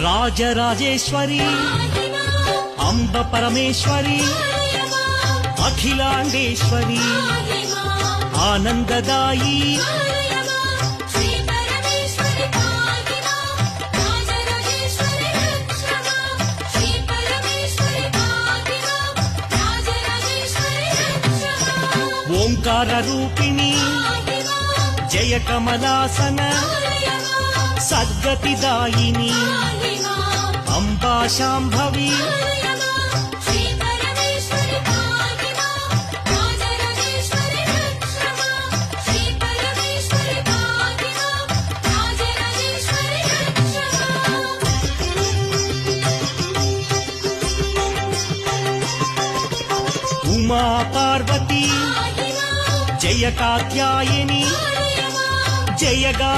రాజరాజేశ్వరి అంబ పరమేశ్వరి అఖిలాండేశ్వరి ఆనందదాయి ఓంకార రూపిణి జయ కమలాసన సద్గతిదాయిని అంబా శాంభవి ఉమా పార్వతి జయ కాత్యాయని జయగా